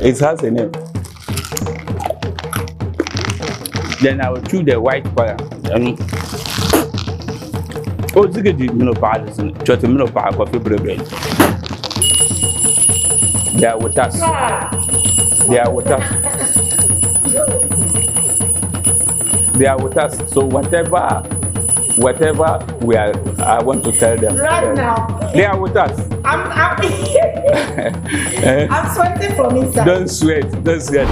It has a name. Then I will chew the white color. Oh, this is menopause. Just a menopause coffee bread. They are with us. They are with us. They are with us. So whatever we are, I want to tell them. Right now. They are with us. I'm sweating from inside. Don't sweat. Don't sweat.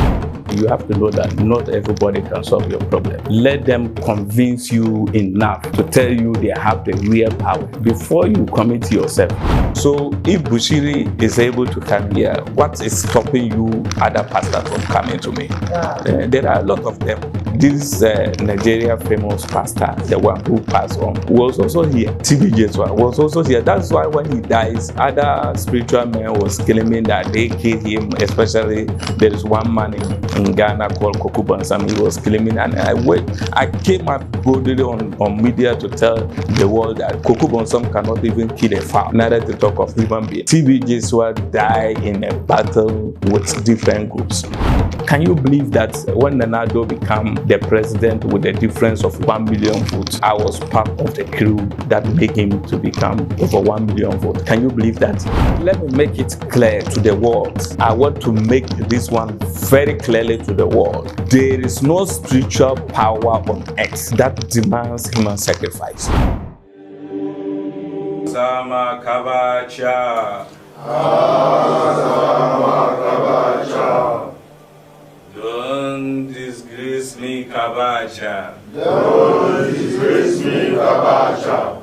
You have to know that not everybody can solve your problem. Let them convince you enough to tell you they have the real power before you commit yourself. So if Bushiri is able to come here, what is stopping you other pastors from coming to me? There are a lot of them. This Nigeria famous pastor, the one who passed on, was also here. TB Jeswa was also here. That's why when he dies, other spiritual men was claiming that they killed him. Especially there is one man in Ghana called Koku Bansam. He was claiming, and I came up boldly on media to tell the world that Koku Bansam cannot even kill a fowl, neither to talk of human being. TB Jeswa died in a battle with different groups. Can you believe that when Nana became the president with a difference of 1 million votes, I was part of the crew that made him to become over 1 million votes? Can you believe that? Let me make it clear to the world. I want to make this one very clearly to the world. There is no spiritual power on earth that demands human sacrifice. Sama Kabacha. Sama Kabacha. Don't disgrace me, Kabacha. Don't disgrace me, Kabacha.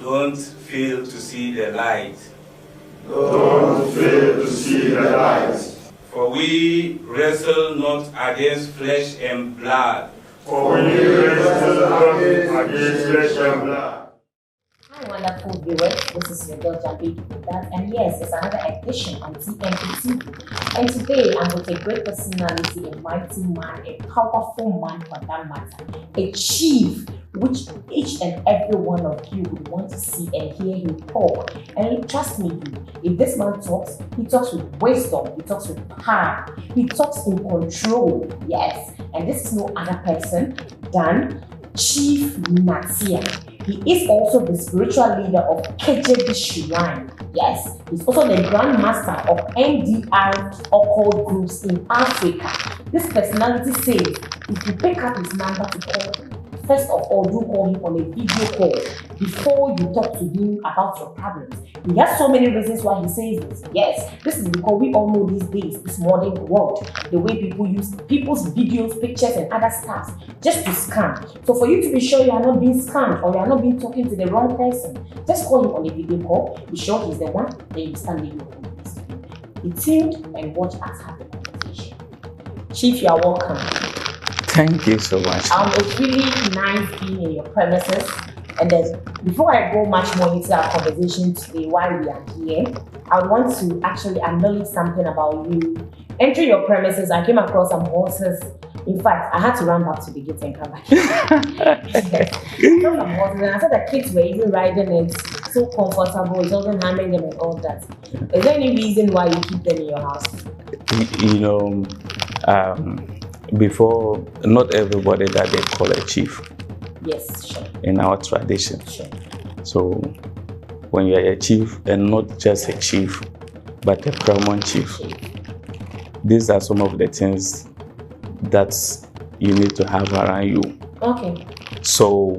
Don't fail to see the light. Don't fail to see the light. For we wrestle not against flesh and blood. For we wrestle not against flesh and blood. Hi, wonderful viewers. This is your girl Jambi, and yes, it's another edition on TNT. And today I'm with a great personality, a mighty man, a powerful man for that matter, a chief, which each and every one of you would want to see and hear him talk. And trust me, if this man talks, he talks with wisdom, he talks with power, he talks in control. Yes, and this is no other person than Chief Naatia. He is also the spiritual leader of KJB Shrine. Yes, he's also the Grand Master of NDR occult groups in Africa. This personality says if you pick up his number to call him, first of all, do call him on a video call before you talk to him about your problems. He has so many reasons why he says this. Yes, this is because we all know these days, this modern world, the way people use people's videos, pictures, and other stuff just to scam. So for you to be sure you are not being scammed or you are not being talking to the wrong person, just call him on a video call, be sure he's the one, then you stand in your conversation. Be tuned and watch us have a conversation. Chief, you are welcome. Thank you so much. It's really nice being in your premises. And then, before I go much more into our conversation today, while we are here, I would want to actually acknowledge something about you. Entering your premises, I came across some horses. In fact, I had to run back to the gate and come back. Some horses, and I saw the kids were even riding it, so comfortable, it wasn't harming them and all that. Is there any reason why you keep them in your house? Before, not everybody that they call a chief. Yes, sure. In our tradition. Sure. So when you are a chief, and not just a chief, but a paramount chief, these are some of the things that you need to have around you. Okay. So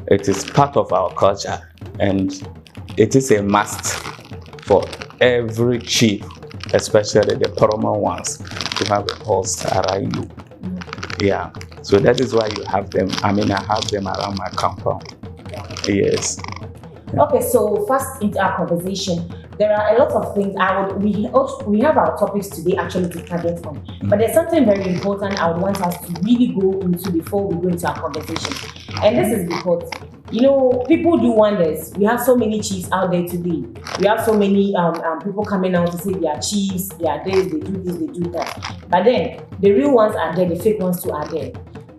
it is part of our culture, and it is a must for every chief, especially the paramount ones, to have a horse around you. Yeah, so that is why you have them. I mean, I have them around my compound. Yes. Okay, so first into our conversation, there are a lot of things we have our topics today actually to target on, but there's something very important I would want us to really go into before we go into our conversation, and this is because people do wonders. We have so many chiefs out there today. We have so many people coming out to say they are chiefs, they are this, they do this, they do that. But then the real ones are there, the fake ones too are there.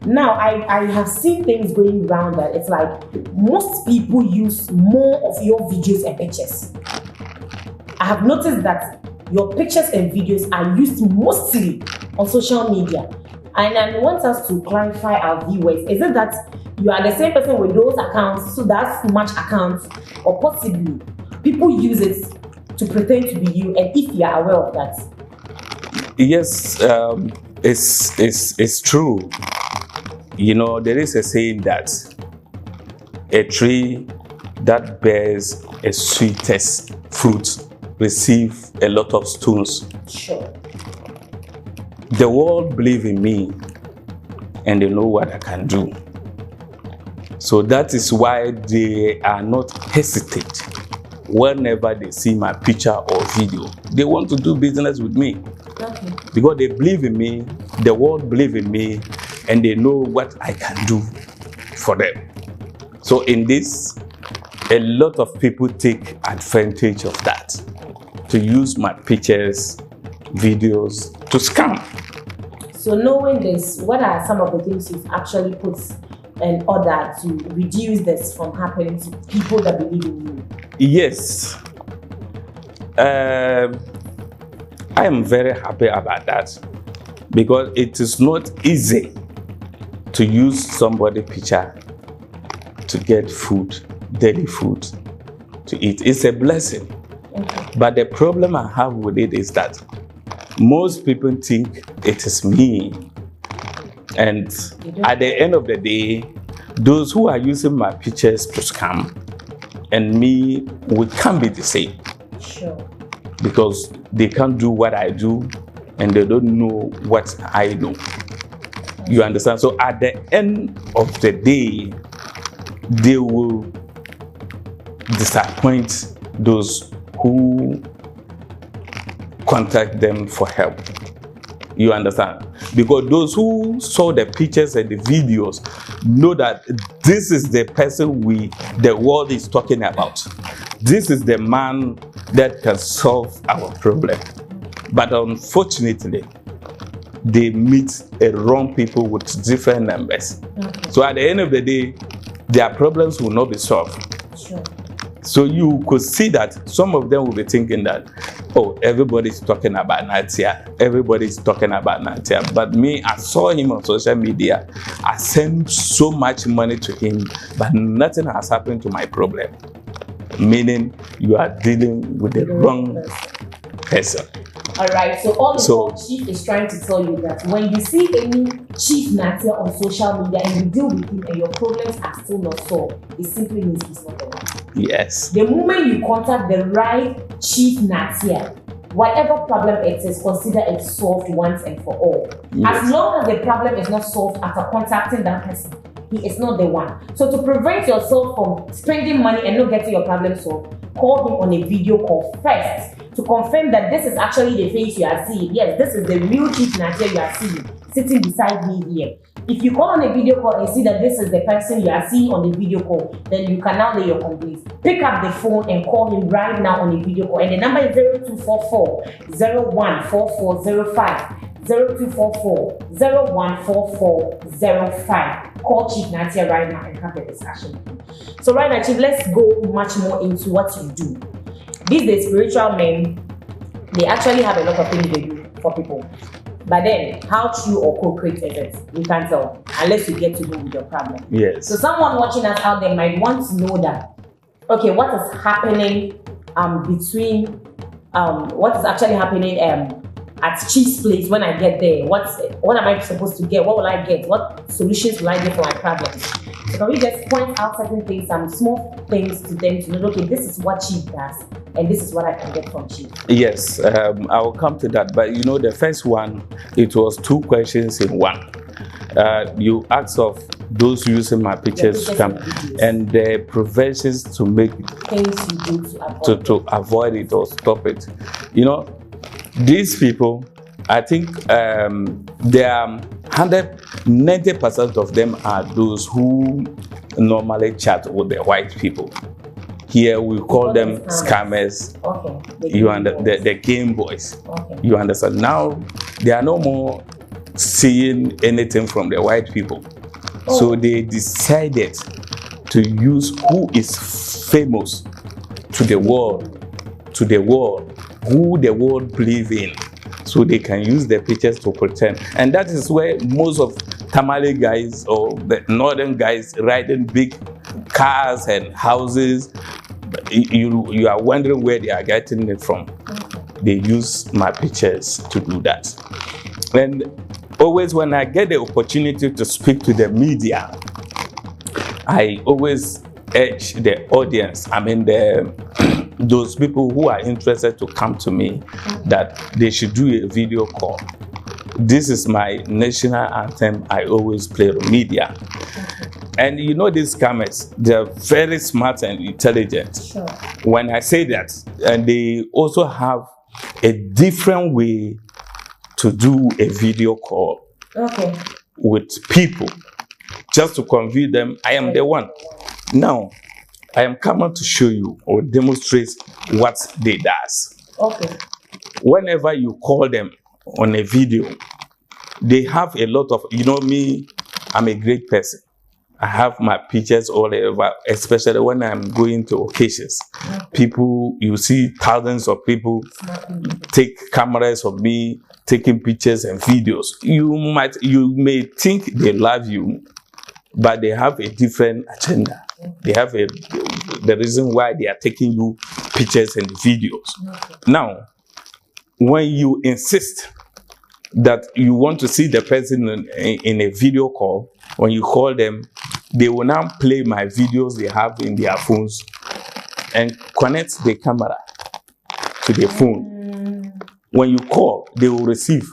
Now, I have seen things going around that it's like most people use more of your videos and pictures. I have noticed that your pictures and videos are used mostly on social media. And I want us to clarify our viewers. Is it that you are the same person with those accounts, so that's much accounts, or possibly people use it to pretend to be you, and if you are aware of that? Yes, it's true. You know, there is a saying that a tree that bears a sweetest fruit receive a lot of stones. Sure. The world believe in me and they know what I can do. So that is why they are not hesitate whenever they see my picture or video. They want to do business with me. Okay. Because they believe in me, the world believe in me, and they know what I can do for them. So in this, a lot of people take advantage of that to use my pictures, videos to scam. So knowing this, what are some of the things you've actually put in order to reduce this from happening to people that believe in you? Yes. I am very happy about that because it is not easy to use somebody's picture to get food, daily food to eat. It's a blessing. Okay. But the problem I have with it is that most people think it is me. And at the end of the day, those who are using my pictures to scam and me, we can't be the same. Sure. Because they can't do what I do and they don't know what I know. You understand? So at the end of the day, they will disappoint those who contact them for help. You understand? Because those who saw the pictures and the videos know that this is the person the world is talking about. This is the man that can solve our problem. But unfortunately, they meet a wrong people with different numbers. Okay. So at the end of the day, their problems will not be solved. Sure. So you could see that some of them will be thinking that, oh, everybody's talking about Naatia. Everybody's talking about Naatia. But me, I saw him on social media. I sent so much money to him, but nothing has happened to my problem. Meaning you are dealing with the wrong person. All right, so all Chief is trying to tell you that when you see any Chief Naatia on social media and you deal with him and your problems are still not solved, it simply means he's not the one. Yes. The moment you contact the right Chief Naatia, whatever problem it is, consider it solved once and for all. Yes. As long as the problem is not solved after contacting that person, he is not the one. So to prevent yourself from spending money and not getting your problem solved, call him on a video call first to confirm that this is actually the face you are seeing. Yes, this is the real Chief Naatia you are seeing, sitting beside me here. If you call on a video call and see that this is the person you are seeing on the video call, then you can now lay your complaints. Pick up the phone and call him right now on a video call. And the number is 0244 014405. 0244 014405. Call Chief Naatia right now and have the discussion. So right now, Chief, let's go much more into what you do. These days, spiritual men, they actually have a lot of things they do for people. But then, how true or concrete is it? We can't tell unless you get to know with your problem. Yes. So someone watching us out there might want to know that, okay, what is happening what is actually happening at Chief's place when I get there? What am I supposed to get? What will I get? What solutions will I get for my problems? So can we just point out certain things, some small things to them to know, okay, this is what Chief does, and this is what I can get from Chief? Yes, I will come to that. But you know, the first one, it was two questions in one. You asked of those using my pictures and the preventions to make things you do to avoid it or stop it. You know, these people, I think they are 90% of them are those who normally chat with the white people. Here we call them scammers. Okay. The game boys. Okay. You understand? Now they are no more seeing anything from the white people. Oh. So they decided to use who is famous to the world, who the world believe in, so they can use the pictures to pretend. And that is where most of Tamale guys or the northern guys riding big cars and houses, you are wondering where they are getting it from. They use my pictures to do that. And always when I get the opportunity to speak to the media, I always urge the audience, those people who are interested to come to me, that they should do a video call. This is my national anthem I always play on media. And you know these scammers, they're very smart and intelligent. Sure. When I say that, and they also have a different way to do a video call with people, just to convince them I am the one. Now, I am coming to show you or demonstrate what they does. Okay. Whenever you call them on a video, they have a lot of, you know me, I'm a great person. I have my pictures all over, especially when I'm going to occasions. People, you see thousands of people take cameras of me, taking pictures and videos. You may think they love you, but they have a different agenda. They have the reason why they are taking you pictures and videos. Now, when you insist that you want to see the person in a video call, when you call them, they will now play my videos they have in their phones and connect the camera to the phone. When you call, they will receive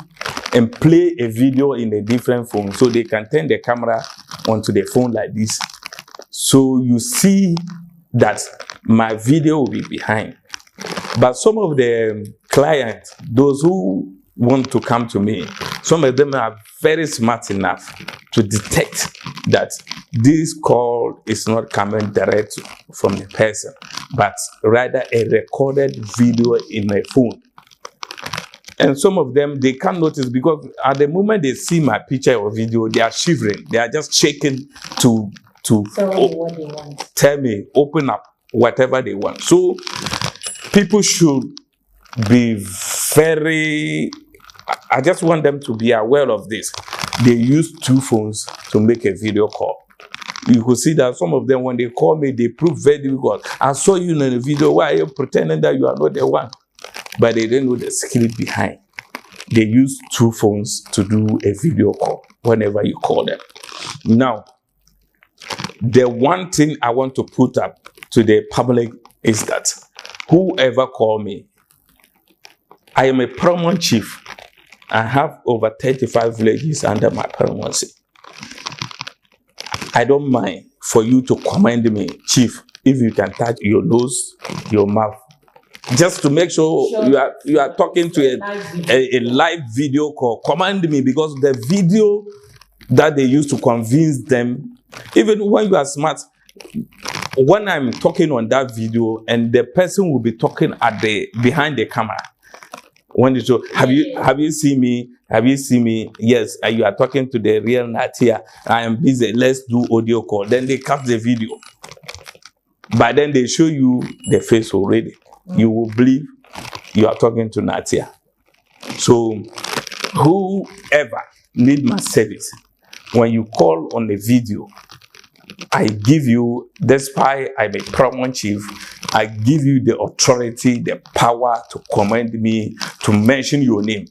and play a video in a different phone, so they can turn the camera onto the phone like this. So you see that my video will be behind. But some of the clients, those who want to come to me, some of them are very smart enough to detect that this call is not coming direct from the person, but rather a recorded video in a phone. And some of them, they can't notice, because at the moment they see my picture or video, they are shivering. They are just shaking to what they want. Tell me, open up whatever they want. So people should be very, I just want them to be aware of this. They use two phones to make a video call. You could see that some of them, when they call me, they prove very difficult. I saw you in the video. Why are you pretending that you are not the one? But they didn't know the secret behind. They use two phones to do a video call whenever you call them. Now, the one thing I want to put up to the public is that whoever call me, I am a paramount chief. I have over 35 villages under my paramountcy. I don't mind for you to command me, chief, if you can touch your nose, your mouth, just to make sure you are talking to a live video call. Command me, because the video that they use to convince them, even when you are smart, when I'm talking on that video and the person will be talking at behind the camera, when you show, have you seen me? Have you seen me? Yes, you are talking to the real Naatia. I am busy. Let's do audio call. Then they cut the video, but then they show you the face already. You will believe you are talking to Naatia. So whoever need my service, when you call on the video, I give you, despite I'm a paramount chief, I give you the authority, the power to command me, to mention your name,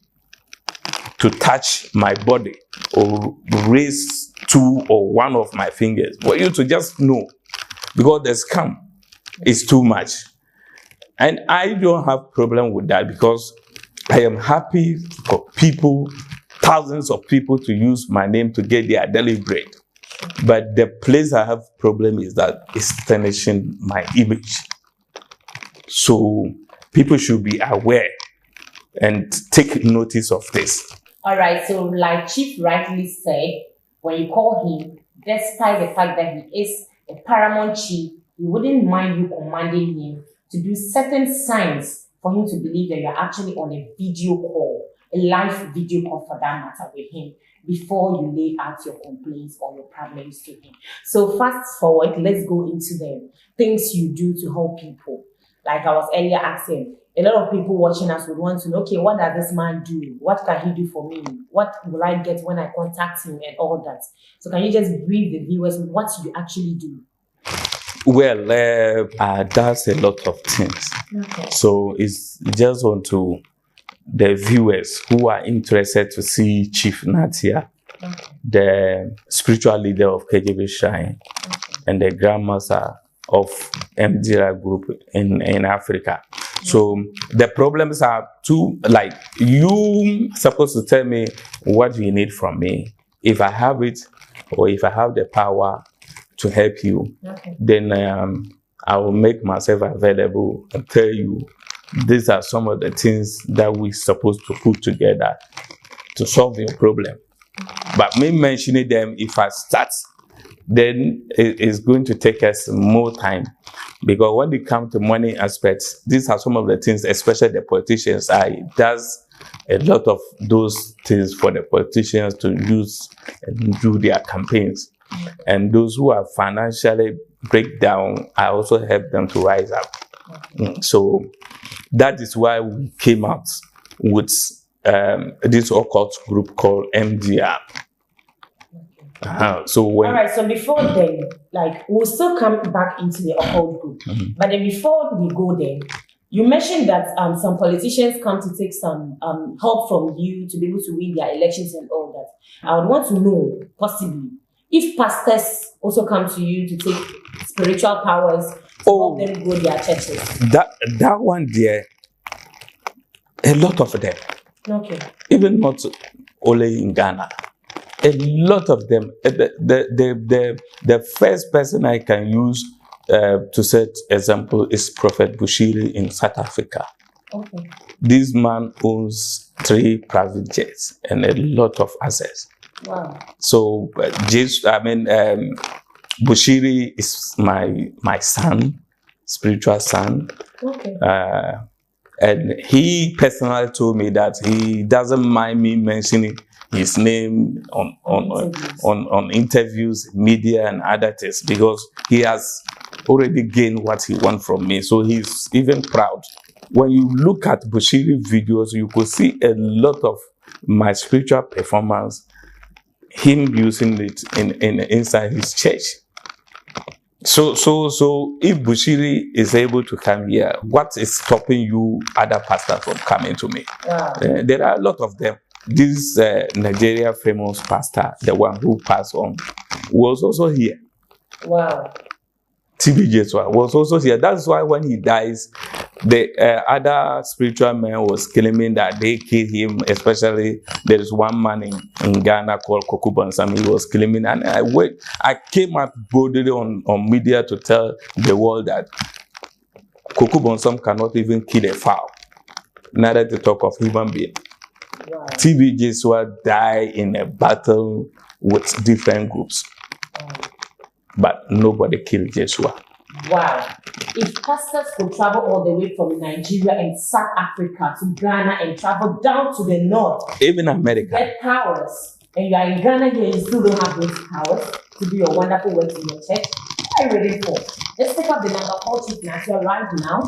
to touch my body, or raise two or one of my fingers, for you to just know, because the scam is too much. And I don't have problem with that, because I am happy for people, thousands of people, to use my name to get their daily bread. But the place I have problem is that it's tarnishing my image. So people should be aware and take notice of this. All right, so like Chief rightly said, when you call him, despite the fact that he is a paramount chief, he wouldn't mind you commanding him to do certain signs for him to believe that you're actually on a video call, a live video call for that matter, with him, before you lay out your complaints or your problems to him. So fast forward, let's go into the things you do to help people. Like I was earlier asking, a lot of people watching us would want to know, okay, what does this man do? What can he do for me? What will I get when I contact him and all that? So can you just brief the viewers what you actually do? Well, that's a lot of things. Okay. So it's just on to the viewers who are interested to see Chief Naatia, the spiritual leader of KJB Shrine, and the grandmaster of MDRA group in Africa. So the problems are two, like you supposed to tell me what you need from me. If I have it, or if I have the power to help you, then I will make myself available and tell you these are some of the things that we're supposed to put together to solve your problem. But me mentioning them, if I start, then it's going to take us more time. Because when it comes to money aspects, these are some of the things, especially the politicians, does a lot of those things for the politicians to use and do their campaigns. And those who are financially break down, I also help them to rise up. So that is why we came out with this occult group called MDR. So when, all right, so before then, like, we'll still come back into the occult group. But then before we go there, you mentioned that some politicians come to take some help from you to be able to win their elections and all that. I would want to know, possibly, if pastors also come to you to take spiritual powers to help them grow their churches. That one there, a lot of them. Okay. Even not only in Ghana. A lot of them. The first person I can use to set example is Prophet Bushiri in South Africa. Okay. This man owns 3 private jets and a lot of assets. Wow. So Bushiri is my son, spiritual son. Okay. And he personally told me that he doesn't mind me mentioning his name on interviews, media, and other things, because he has already gained what he wants from me. So he's even proud. When you look at Bushiri videos, you could see a lot of my spiritual performance, him using it inside his church. So if Bushiri is able to come here, what is stopping you other pastors from coming to me? There are a lot of them. This Nigeria famous pastor, the one who passed on, was also here. Wow. TB Jesua was also here. That's why when he dies, the other spiritual man was claiming that they killed him. Especially there is one man in Ghana called Koku Bansam. He was claiming, and I came up boldly on media to tell the world that Koku Bansam cannot even kill a fowl, neither to talk of human being. Wow. TB Jesua died in a battle with different groups. But nobody killed Jesua. Wow. If pastors could travel all the way from Nigeria and South Africa to Ghana and travel down to the north, even America, get powers, and you are in Ghana here, you still don't have those powers to do your wonderful work in your church, what are you ready for? Let's take up the number, call Chief Naatia right now,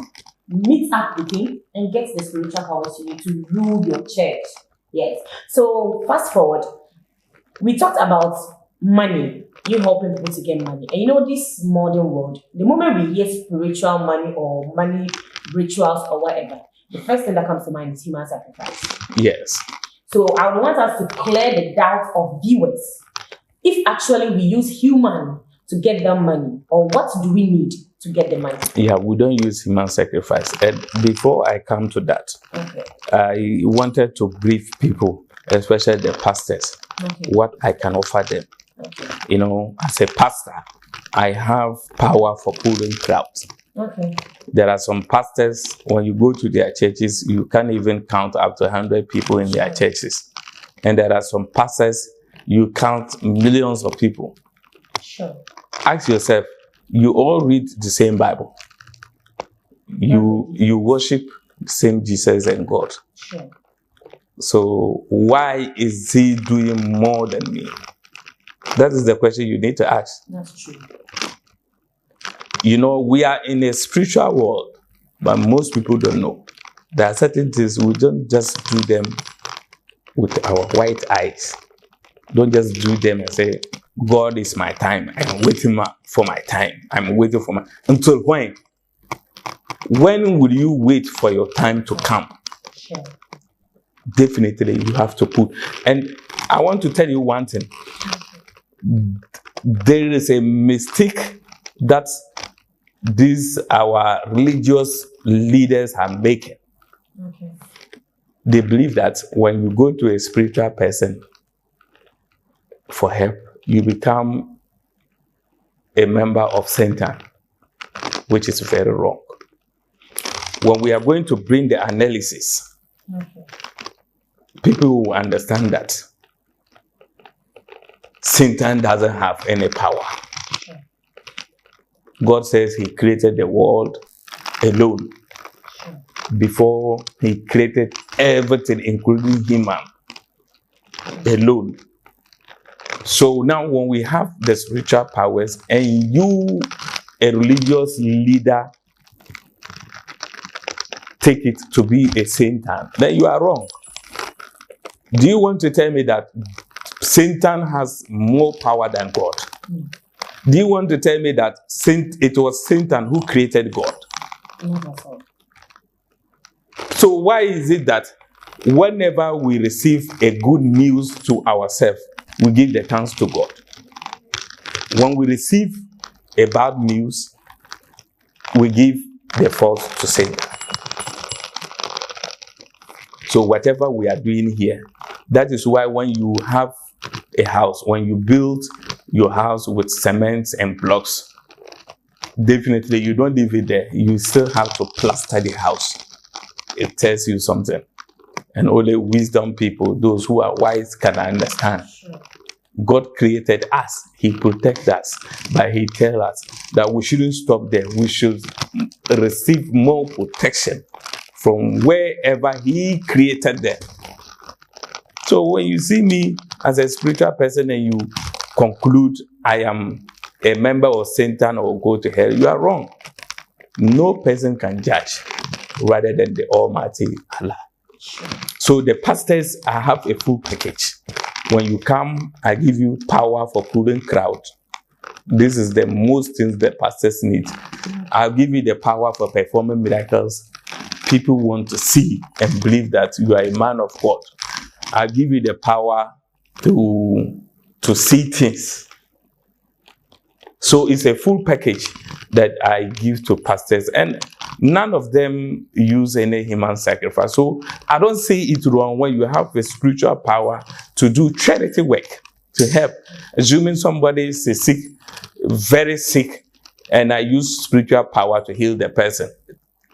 meet up with him, and get the spiritual powers you need to rule your church. Yes. So fast forward, we talked about money, you helping people to get money. And you know, this modern world, the moment we hear spiritual money or money rituals or whatever, the first thing that comes to mind is human sacrifice. Yes. So I would want us to clear the doubt of viewers. If actually we use human to get that money, or what do we need to get the money? Yeah, we don't use human sacrifice. And before I come to that, I wanted to brief people, especially the pastors, what I can offer them. You know, as a pastor, I have power for pulling crowds. There are some pastors, when you go to their churches, you can't even count up to 100 people in their churches. And there are some pastors, you count millions of people. Sure. Ask yourself, you all read the same Bible. You worship the same Jesus and God. Sure. So why is he doing more than me? That is the question you need to ask. That's true. You know, we are in a spiritual world, but most people don't know. There are certain things we don't just do them with our white eyes. Don't just do them and say, God is my time. I'm waiting for my time. I'm waiting for my... Until when? When will you wait for your time to come? Sure. Definitely, you have to put... And I want to tell you one thing. There is a mistake that these our religious leaders are making. Okay. They believe that when you go to a spiritual person for help, you become a member of Satan, which is very wrong. When we are going to bring the analysis, Okay. people will understand that Satan doesn't have any power. Sure. God says he created the world alone. Sure. Before he created everything, including human, alone. So now when we have the spiritual powers and you, a religious leader, take it to be a Satan, then you are wrong. Do you want to tell me that Satan has more power than God? Do you want to tell me that it was Satan who created God? Not at all. So why is it that whenever we receive a good news to ourselves, we give the thanks to God? When we receive a bad news, we give the fault to Satan. So whatever we are doing here, that is why when you have a house, when you build your house with cement and blocks, definitely you don't leave it there. You still have to plaster the house. It tells you something. And only wisdom people, those who are wise, can understand. Sure. God created us. He protects us. But he tells us that we shouldn't stop there. We should receive more protection from wherever he created them. So when you see me as a spiritual person and you conclude I am a member of Satan or go to hell, you are wrong. No person can judge rather than the Almighty Allah. So the pastors, I have a full package. When you come, I give you power for pulling crowd. This is the most things the pastors need. I'll give you the power for performing miracles. People want to see and believe that you are a man of God. I'll give you the power to see things. So it's a full package that I give to pastors, and none of them use any human sacrifice. So I don't see it wrong when you have the spiritual power to do charity work, to help. Assuming somebody is sick, very sick, and I use spiritual power to heal the person.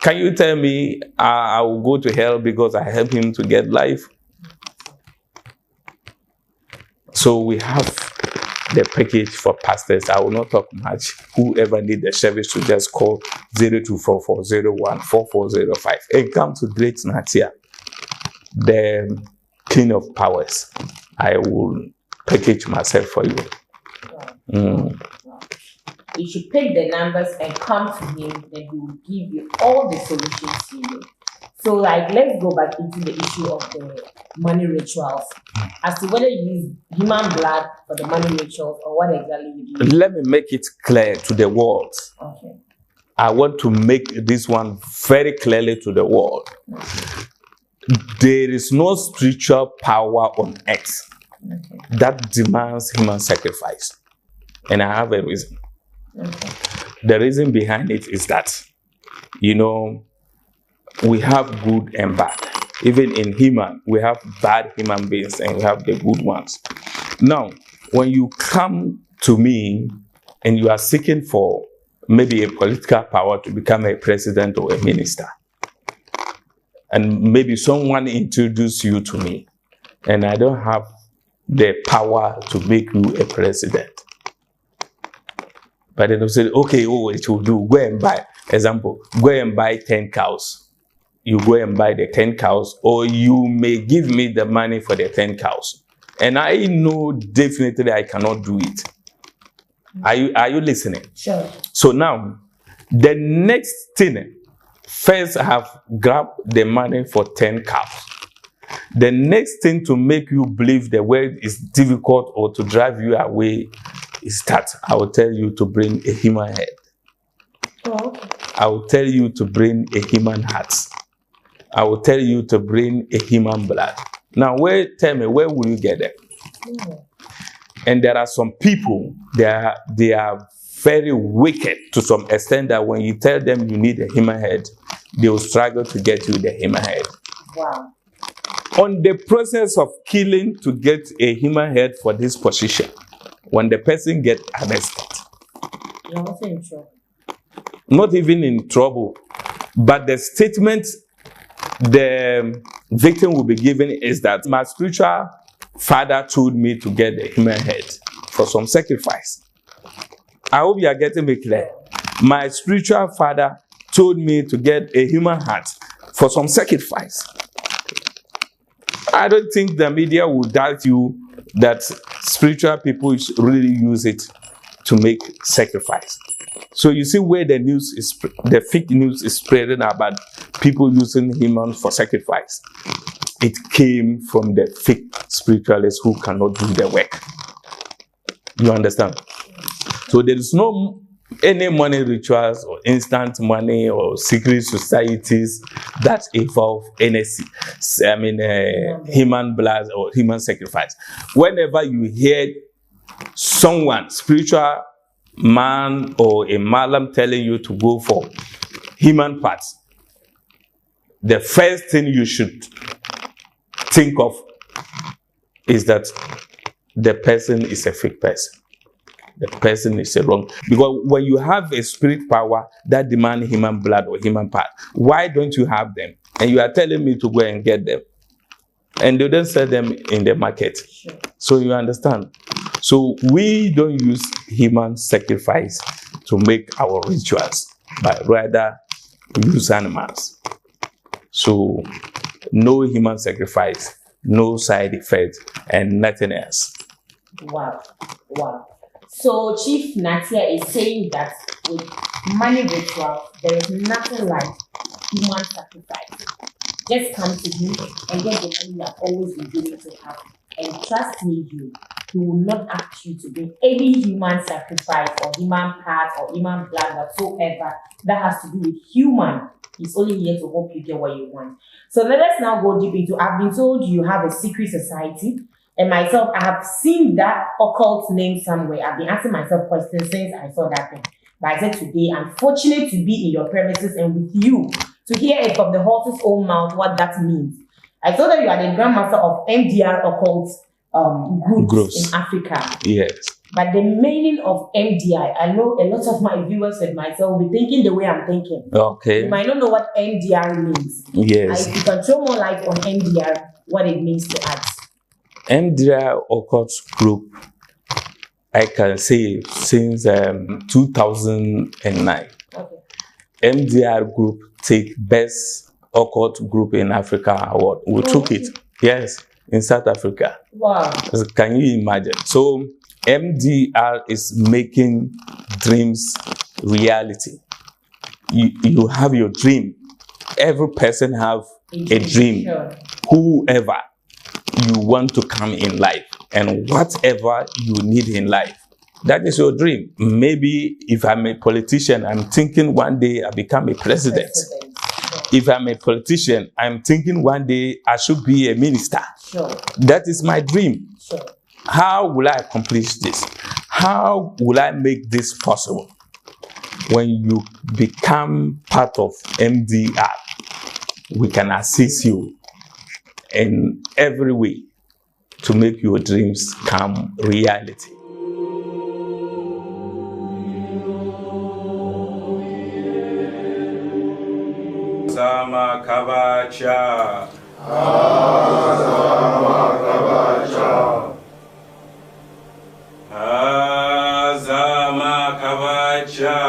Can you tell me I will go to hell because I help him to get life? So we have the package for pastors. I will not talk much. Whoever needs the service to just call 0244014405 and come to Great Naatia, the King of Powers. I will package myself for you. You should pick the numbers and come to him, then he will give you all the solutions you need. So, like, let's go back into the issue of the money rituals. As to whether you use human blood for the money rituals or what exactly you do. Let me make it clear to the world. Okay. I want to make this one very clearly to the world. Okay. There is no spiritual power on earth that demands human sacrifice. And I have a reason. Okay. The reason behind it is that, you know, we have good and bad. Even in human, we have bad human beings and we have the good ones. Now, when you come to me and you are seeking for maybe a political power to become a president or a minister, and maybe someone introduced you to me, and I don't have the power to make you a president. But then they'll say, okay, it will do. Go and buy, example, go and buy 10 cows. You go and buy the 10 cows, or you may give me the money for the 10 cows. And I know definitely I cannot do it. Are you listening? Sure. So now, the next thing first have grabbed the money for 10 cows. The next thing to make you believe the way is difficult or to drive you away is that I will tell you to bring a human head. Oh, okay. I will tell you to bring a human heart. I will tell you to bring a human blood. Now, tell me, where will you get them? Mm. And there are some people, they are very wicked to some extent that when you tell them you need a human head, they will struggle to get you the human head. Wow. On the process of killing to get a human head for this position, when the person gets arrested, You're also in trouble. not even in trouble, but the statement the victim will be given is that my spiritual father told me to get a human head for some sacrifice. I hope you are getting me clear. My spiritual father told me to get a human heart for some sacrifice. I don't think the media will doubt you that spiritual people really use it to make sacrifice. So you see where the fake news is spreading about people using humans for sacrifice. It came from the fake spiritualists who cannot do the work. You understand? So there is no any money rituals or instant money or secret societies that involve any, human blood or human sacrifice. Whenever you hear someone, spiritual man or a malam telling you to go for human parts, the first thing you should think of is that the person is a fake person. The person is a wrong. Because when you have a spirit power that demands human blood or human part, why don't you have them? And you are telling me to go and get them. And they don't sell them in the market. Sure. So you understand? So we don't use human sacrifice to make our rituals, but rather use animals. So no human sacrifice, no side effect, and nothing else. Wow. Wow. So Chief Naatia is saying that with money rituals, there is nothing like human sacrifice. Just come to him and get the money you have always been willing to have. And trust me, he will not ask you to bring any human sacrifice or human part or human blood whatsoever that has to do with human. He's only here to help you get what you want. So let us now go deep into, I've been told you have a secret society. And myself, I have seen that occult name somewhere. I've been asking myself questions since I saw that thing. But I said today, I'm fortunate to be in your premises and with you to hear it from the horse's own mouth what that means. I saw that you are the grandmaster of MDR occult groups in Africa. Yes. But the meaning of MDI, I know a lot of my viewers and myself will be thinking the way I'm thinking. Okay. You might not know what MDR means. Yes. You can throw more light on MDR, what it means to us. MDR occult group, I can say since 2009. Okay. MDR group take best occult group in Africa award. We took it, yes, in South Africa. Wow. Can you imagine? So MDR is making dreams reality. You have your dream. Every person have a dream. Sure. Whoever you want to come in life and whatever you need in life, that is your dream. Maybe if I'm a politician, I'm thinking one day I become a president. Sure. If I'm a politician, I'm thinking one day I should be a minister. Sure. That is my dream. Sure. How will I accomplish this? How will I make this possible? When you become part of MDR, we can assist you in every way to make your dreams come reality. Sama Kabacha. Sama Kabacha. Azama Kabacha.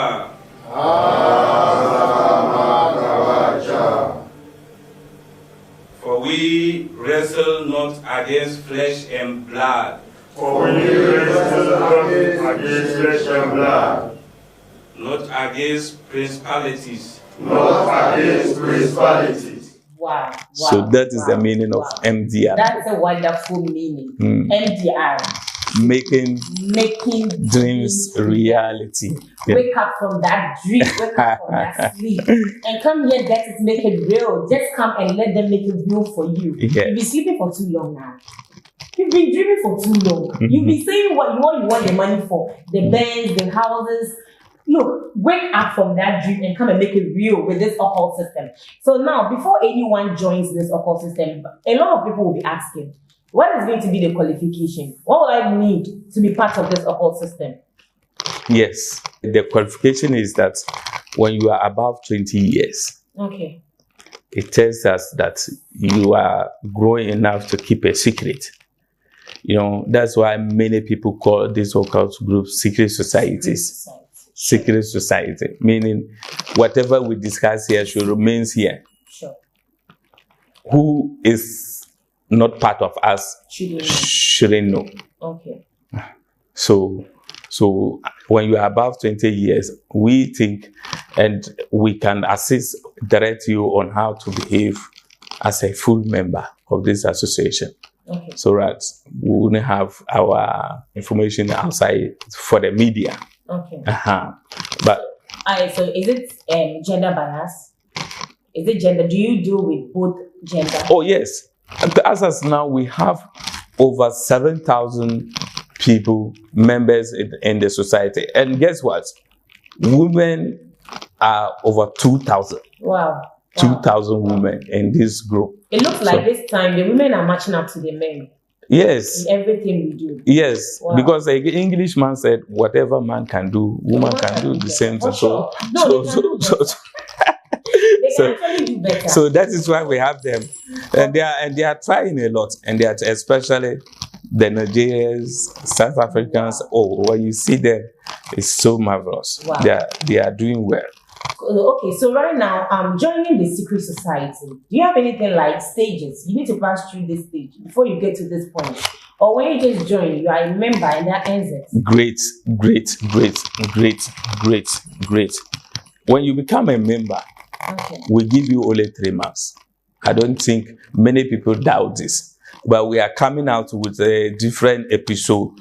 Azama Kabacha. For we wrestle not against flesh and blood. For we wrestle not against flesh and blood. Not against principalities. not against principalities. Wow. So that is the meaning of MDR. That's a wonderful meaning. MDR. Making dreams reality. Yeah. Wake up from that dream, wake up from that sleep, and come here, let it make it real. Just come and let them make it real for you. Yeah. You've been sleeping for too long now. You've been dreaming for too long. You've been saying what you want the money for, the banks, the houses. Look, wake up from that dream and come and make it real with this occult system. So now, before anyone joins this occult system, a lot of people will be asking, what is going to be the qualification? What will I need to be part of this occult system? Yes, the qualification is that when you are above 20 years, Okay. it tells us that you are growing enough to keep a secret. You know, that's why many people call these occult groups secret societies. Secret society, meaning whatever we discuss here should remain here. Sure. Who is not part of us shouldn't know. Okay. So when you are above 20 years, we think and we can direct you on how to behave as a full member of this association. Okay. So that we wouldn't have our information outside for the media. Okay. But so is it gender bias? Is it gender? Do you deal with both gender? Oh yes. As of now, we have over 7,000 people, members in the society. And guess what? Women are over 2,000. Wow. 2,000 women in this group. It looks like this time the women are matching up to the men. Yes. In everything we do. Yes. Wow. Because the Englishman said, whatever man can do, woman can do the same thing. Sure. They can actually do better. So that is why we have them. And they are trying a lot. And they are especially the Nigerians, South Africans. Oh, when you see them, it's so marvelous. Wow. They are doing well. Okay, so right now, joining the secret society, do you have anything like stages? You need to pass through this stage before you get to this point. Or when you just join, you are a member and that ends it. Great. When you become a member, okay, we give you only 3 months. I don't think many people doubt this. But we are coming out with a different episode.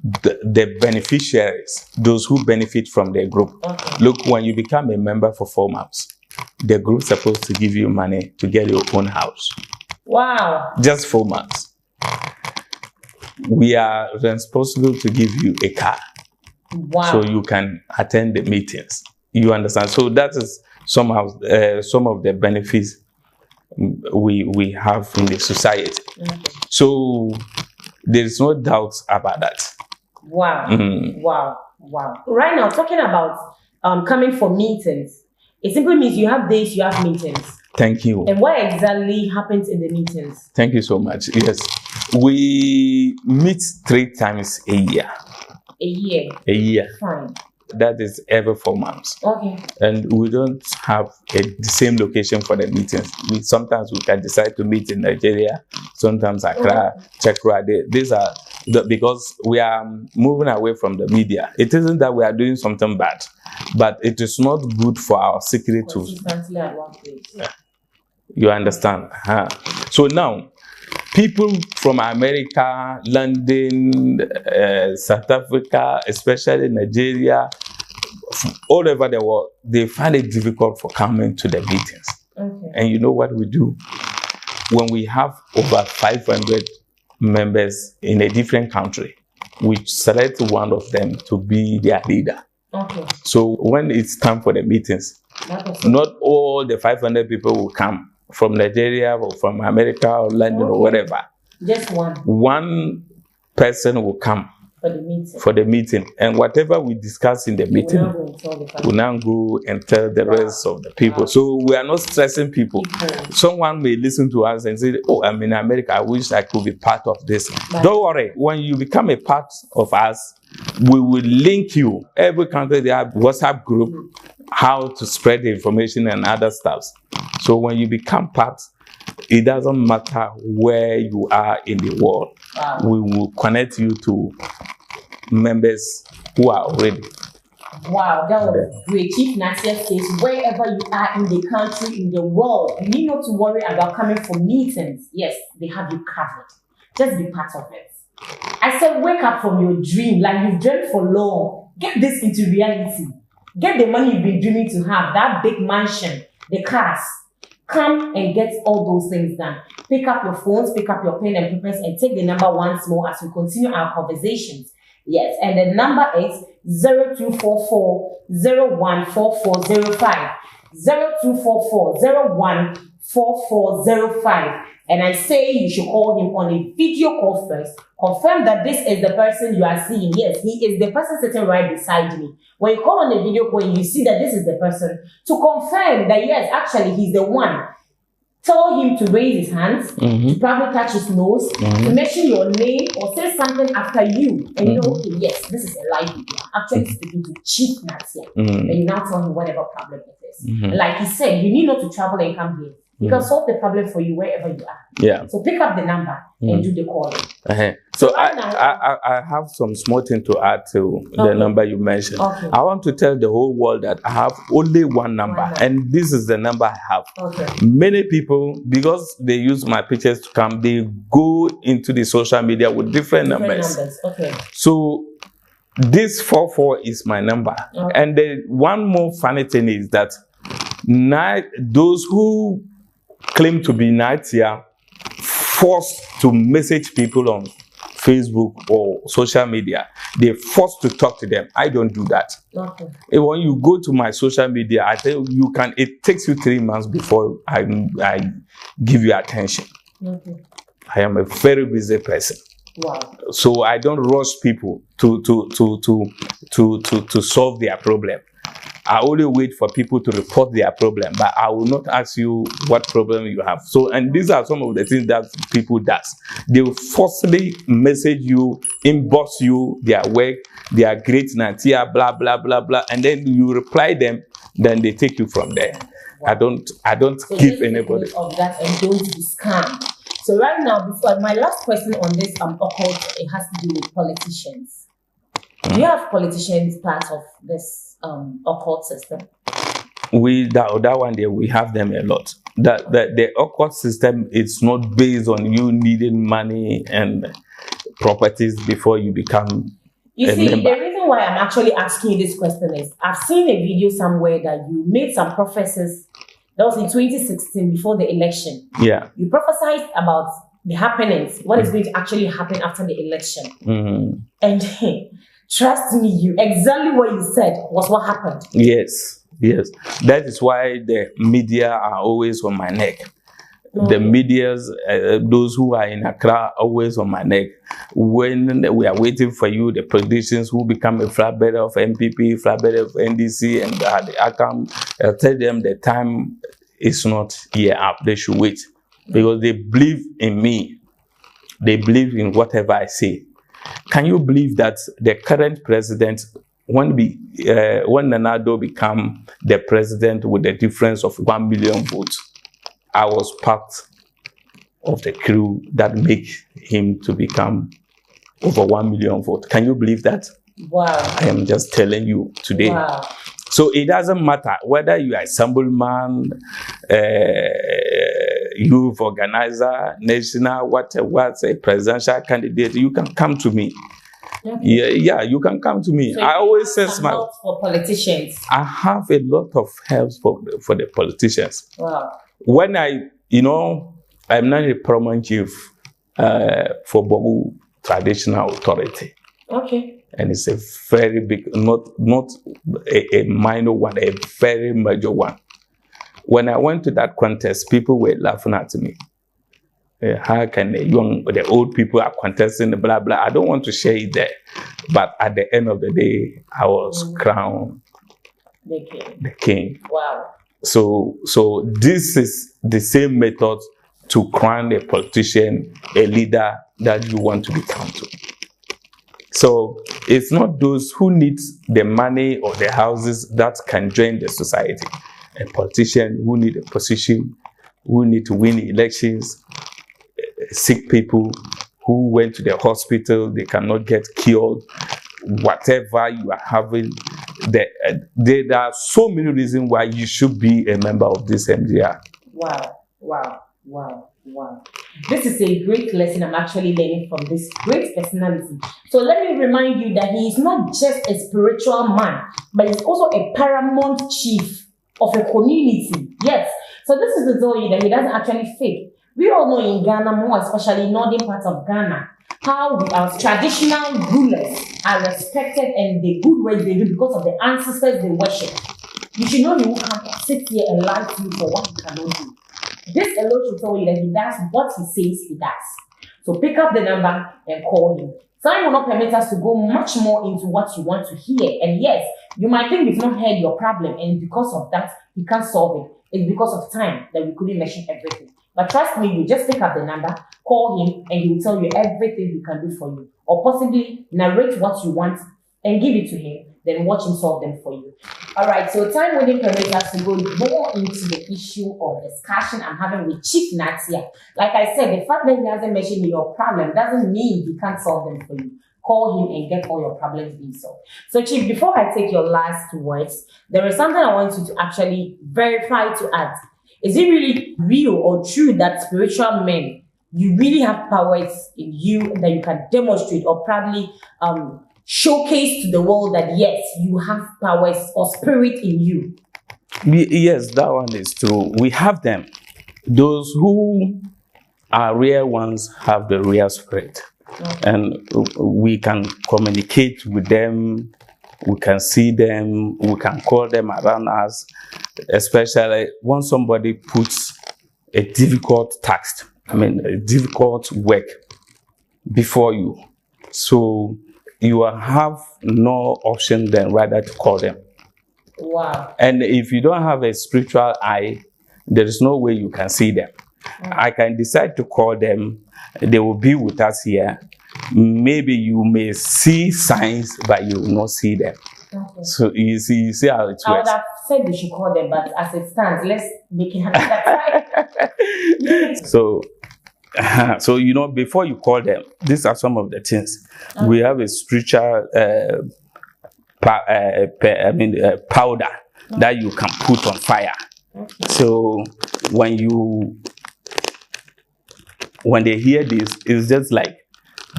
The beneficiaries, those who benefit from the group. Okay. Look, when you become a member for 4 months, the group's supposed to give you money to get your own house. Wow. Just 4 months. We are responsible to give you a car. Wow. So you can attend the meetings. You understand? So that is some of the benefits we have in the society. Okay. So there is no doubt about that. Wow. Wow. Right now, talking about coming for meetings, it simply means you have days, you have meetings. Thank you. And what exactly happens in the meetings? Thank you so much. Yes. We meet 3 times a year. A year? A year. Fine. That is every 4 months. Okay. And we don't have the same location for the meetings. Sometimes we can decide to meet in Nigeria, sometimes Accra, Chekra. These are because we are moving away from the media. It isn't that we are doing something bad, but it is not good for our secret to. Consistently at one place. You understand? So now, people from America, London, South Africa, especially Nigeria, all over the world, they find it difficult for coming to the meetings. Okay. And you know what we do? When we have over 500 members in a different country, we select one of them to be their leader. Okay. So when it's time for the meetings, not all the 500 people will come from Nigeria or from America or London or whatever. Just one. One person will come for the meeting. And whatever we discuss in the meeting, we'll now go and tell the rest of the people. So we are not stressing people. Someone may listen to us and say, oh, I'm in America, I wish I could be part of this. Don't worry, when you become a part of us, we will link you. Every country, they have WhatsApp group, how to spread the information and other stuff. So when you become part, it doesn't matter where you are in the world. We will connect you to members who are already Wow, that was great. Chief Naatia says, wherever you are in the country, in the world, you need not to worry about coming for meetings. Yes, they have you covered. Just be part of it. I said, wake up from your dream, like you've dreamed for long. Get this into reality. Get the money you've been dreaming to have, that big mansion, the cars. Come and get all those things done. Pick up your phones, pick up your pen and papers, and take the number once more as we continue our conversations. Yes, and the number is 0244 014405. 0244 014405. And I say you should call him on a video call first. Confirm that this is the person you are seeing. Yes, he is the person sitting right beside me. When you call on a video call and you see that this is the person, to confirm that yes, actually he's the one. Tell him to raise his hands, to probably touch his nose, to mention your name or say something after you. And you know, okay, yes, this is a live video. I'm actually speaking to Chief Naatia. And you now tell him whatever problem it is. Like he said, you need not to travel and come here. He can solve the problem for you wherever you are. Yeah. So pick up the number and do the calling. So I have some small thing to add to the number you mentioned. I want to tell the whole world that I have only one number, and this is the number I have. Many people, because they use my pictures to come, they go into the social media with different numbers. So this 44 is my number. And the one more funny thing is that those who claim to be Naatia forced to message people on Facebook or social media. They're forced to talk to them. I don't do that. And when you go to my social media, I tell you it takes you 3 months before I give you attention. I am a very busy person. So I don't rush people to solve their problem. I only wait for people to report their problem, but I will not ask you what problem you have. So, and these are some of the things that people does. They will forcibly message you, inbox you, their work, they are great, Naatia, blah, blah, blah, blah. And then you reply them, then they take you from there. I don't so give anybody of that and don't be scammed. So right now, before my last question on this occult, it has to do with politicians. Do you have politicians part of this occult system? That one there, we have them a lot. The occult system is not based on you needing money and properties before you become you a see, member. The reason why I'm actually asking you this question is I've seen a video somewhere that you made some prophecies. That was in 2016 before the election. Yeah. You prophesied about the happenings, what is going to actually happen after the election. And trust me, exactly what you said was what happened. Yes. That is why the media are always on my neck. The medias, those who are in Accra, are always on my neck. When we are waiting for you, the politicians who become a flatbed of MPP, flatbed of NDC, and the outcome, I'll tell them the time is not yet up. They should wait. Because they believe in me. They believe in whatever I say. Can you believe that the current president, when Nana Addo became the president with a difference of 1 million votes, I was part of the crew that make him to become over 1 million votes. Can you believe that? Wow. I am just telling you today. Wow. So it doesn't matter whether you are a assemblyman, youth organizer, national, what's a presidential candidate, you can come to me. Yeah, you can come to me. So I always say help for politicians. I have a lot of help for the politicians. Wow. When I'm not a prominent chief for Bogu Traditional Authority. Okay. And it's a very big, not a minor one, a very major one. When I went to that contest, people were laughing at me. How can the old people are contesting, blah, blah. I don't want to share it there. But at the end of the day, I was crowned the king. Wow. So this is the same method to crown a politician, a leader that you want to become to. So it's not those who need the money or the houses that can join the society. A politician who need a position, who need to win elections, sick people who went to the hospital, they cannot get cured, whatever you are having, there are so many reasons why you should be a member of this MDR. Wow, wow, wow, wow. This is a great lesson I'm actually learning from this great personality. So let me remind you that he is not just a spiritual man, but he's also a paramount chief of a community. Yes. So this is to tell you that he doesn't actually fake. We all know in Ghana, more especially northern parts of Ghana, how our traditional rulers are respected and the good work they do because of the ancestors they worship. You should know he will come sit here and lie to you for what he cannot do. This alone should tell you that he does what he says he does. So pick up the number and call him. Time will not permit us to go much more into what you want to hear. And yes, you might think we've not heard your problem, and because of that, he can't solve it. It's because of time that we couldn't mention everything. But trust me, you just pick up the number, call him, and he will tell you everything he can do for you. Or possibly narrate what you want and give it to him, then watch him solve them for you. Alright, so time wouldn't permit us to go more into the issue or discussion I'm having with Chief Naatia. Like I said, the fact that he hasn't mentioned your problem doesn't mean he can't solve them for you. Call him and get all your problems being solved. So Chief, before I take your last words, there is something I want you to actually verify to add. Is it really real or true that spiritual men, you really have powers in you that you can demonstrate or probably showcase to the world that yes, you have powers or spirit in you? Yes, that one is true. We have them. Those who are real ones have the real spirit. Okay. And we can communicate with them, we can see them, we can call them around us, especially when somebody puts a difficult task, a difficult work before you. So you have no option then rather to call them. Wow. And if you don't have a spiritual eye, there is no way you can see them. I can decide to call them. They will be with us here. Maybe you may see signs, but you will not see them. Okay. So you see how it works. I would have said we should call them, but as it stands, let's make it happen. So you know, before you call them, these are some of the things. Okay. We have a spiritual powder that you can put on fire. Okay. So when they hear this, it's just like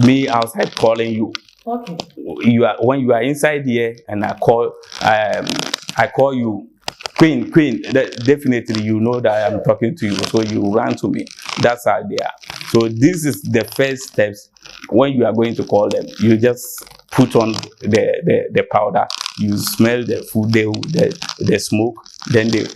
me outside calling you. Okay. When you are inside here and I call you, Queen. Definitely you know that I'm talking to you, so you run to me. That's how they are. So this is the first steps. When you are going to call them, you just put on the powder. You smell the food, the smoke. Then they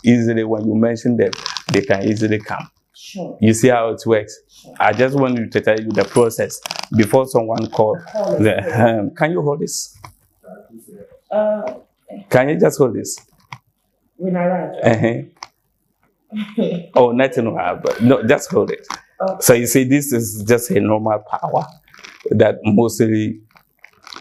easily, when you mention them, they can easily come. Sure. You see how it works? Sure. I just wanted to tell you the process before someone called. Can you hold this? Can you just hold this? When I write. Oh, nothing. No, just hold it. Okay. So you see, this is just a normal power that mostly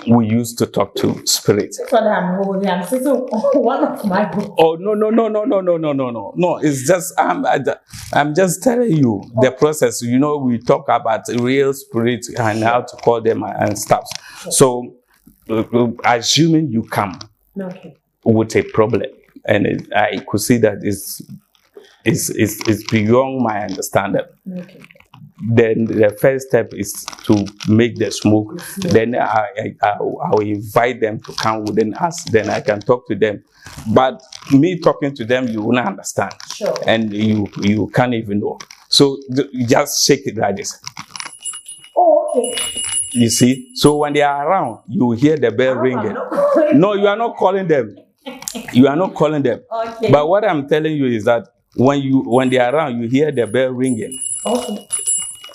we use to talk to spirits. That's what I'm holding. I'm sitting on one of my books. Oh no! It's just I'm just telling you the process. You know, we talk about real spirits and how to call them and stuff. So, assuming you come with a problem, and I could see that it's beyond my understanding. Okay. Then the first step is to make the smoke. Then I will invite them to come within us. Then I can talk to them. But me talking to them, you won't understand. Sure. And you can't even know. So you just shake it like this. Oh, okay. You see? So when they are around, you hear the bell ringing. No, you are not calling them. You are not calling them. Okay. But what I'm telling you is that when they are around, you hear the bell ringing. Okay.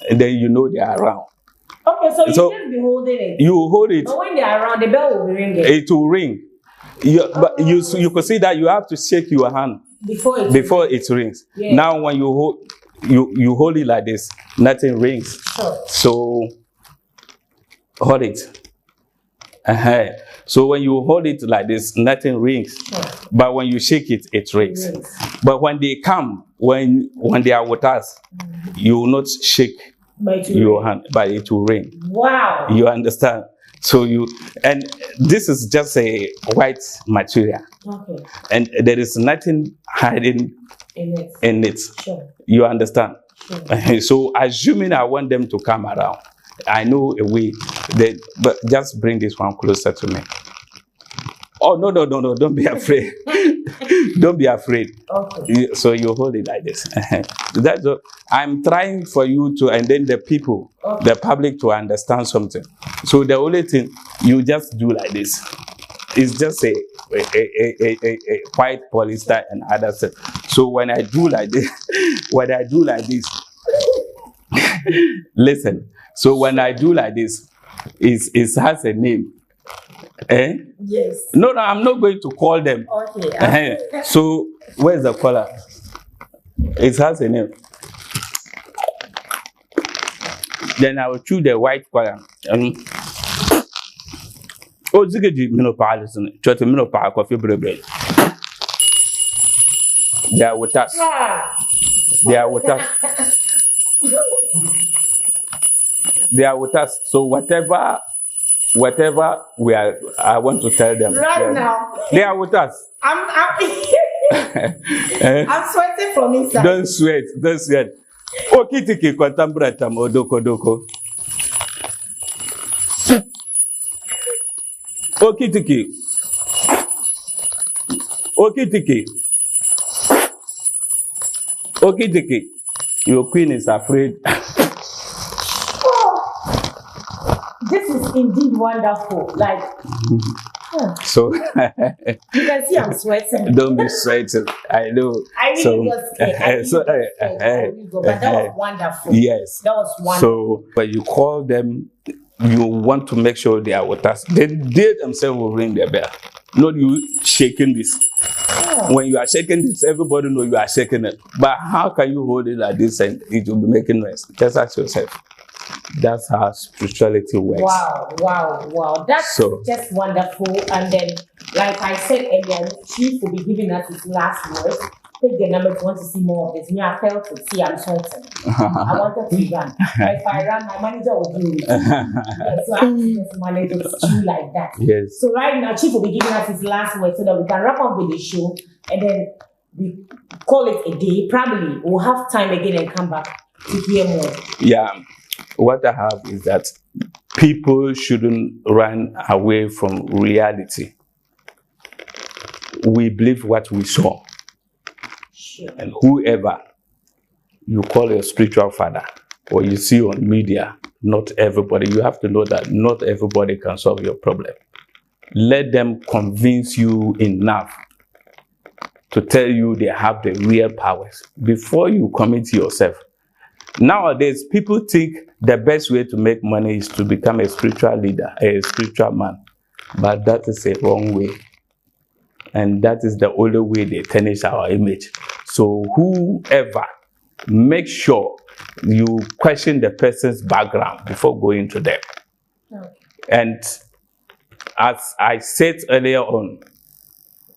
And then you know they are around. Okay, so you just be holding it. You hold it. But when they are around, the bell will be ringing. It will ring. But you could see that you have to shake your hand before it rings. Yeah. Now when you hold it like this, nothing rings. Sure. So hold it. So when you hold it like this, nothing rings. Sure. But when you shake it, it rings. But when they come, when they are with us, you will not shake your hand, but it will ring. Wow. You understand? So and this is just a white material. Okay. And there is nothing hiding in it. Sure. You understand? Sure. So assuming I want them to come around, I know a way. But just bring this one closer to me. Oh, no, don't be afraid. Don't be afraid. Okay. So you hold it like this. That's what I'm trying for you to, and then the people, the public to understand something. So the only thing you just do like this. It's just a white polyester and other stuff. So when I do like this, listen. So when I do like this, it has a name. Eh? Yes. No, I'm not going to call them. Okay. So where's the color? It has a name. Then I will choose the white color. Oh, ziggy, listen. Try to coffee bread. They are with us. They are with us. They are with us. So whatever we are, I want to tell them. Right now. They are with us. I'm sweating from inside. Don't sweat. Oh, kitiki kwatambra tamo doko. Oh, kitiki. Your queen is afraid. This is indeed wonderful. Like, so you can see I'm sweating. Don't be sweating. I know. I really got scared. But that was wonderful. Yes. That was wonderful. So when you call them, you want to make sure they are with us. They themselves will ring their bell. Not you shaking this. When you are shaking this, everybody knows you are shaking it. But how can you hold it like this and it will be making noise? Just ask yourself. That's how spirituality works. Wow. That's just wonderful. And then, like I said earlier, Chief will be giving us his last words. Take the number if you want to see more of this. Me, I felt it. See, I'm sweating. I wanted to run. If I ran, my manager would do it. So I have to just manage it to like that. Yes. So right now, Chief will be giving us his last words so that we can wrap up with the show. And then we call it a day. Probably we'll have time again and come back to hear more. Yeah. What I have is that people shouldn't run away from reality. We believe what we saw. Sure. And whoever you call your spiritual father or you see on media, not everybody, you have to know that not everybody can solve your problem. Let them convince you enough to tell you they have the real powers before you commit yourself. Nowadays, people think the best way to make money is to become a spiritual leader, a spiritual man. But that is a wrong way. And that is the only way they tarnish our image. So whoever, make sure you question the person's background before going to them. Okay. And as I said earlier on,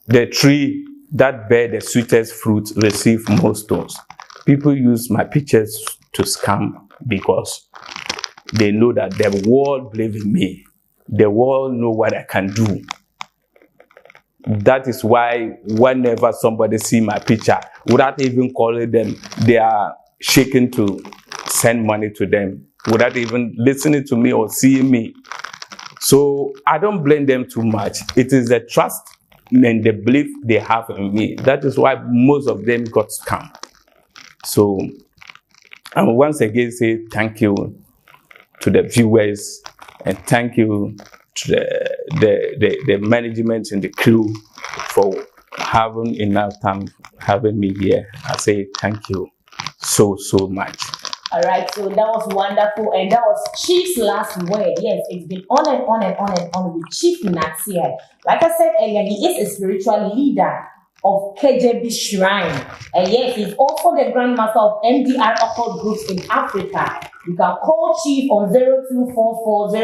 the tree that bear the sweetest fruit receive most stones. People use my pictures to scam because they know that the world believe in me. The world know what I can do. That is why whenever somebody see my picture, without even calling them, they are shaking to send money to them, without even listening to me or seeing me. So I don't blame them too much. It is the trust and the belief they have in me. That is why most of them got scammed. So I will once again say thank you to the viewers and thank you to the management and the crew for having enough time having me here. I say thank you so much. All right, so that was wonderful, and that was Chief's last word. Yes, it's been on and on with Chief Naatia. Like I said earlier, he is a spiritual leader of KJB Shrine. And yes, he's also the Grandmaster of MDR Occult Groups in Africa. You can call Chief on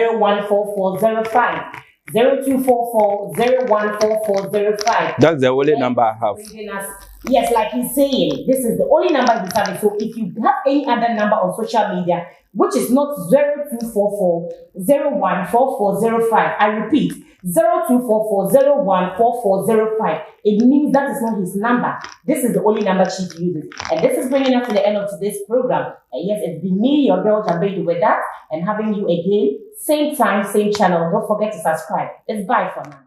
0244-014405. 0244-014405. That's the only number I have. Bringing us Yes, like he's saying, this is the only number he's having. So if you have any other number on social media, which is not 0244 014405, I repeat, 0244 014405, it means that is not his number. This is the only number Chief uses. And this is bringing us to the end of today's program. And yes, it's been me, your girl Jambedu, with that, and having you again, same time, same channel. Don't forget to subscribe. It's bye for now.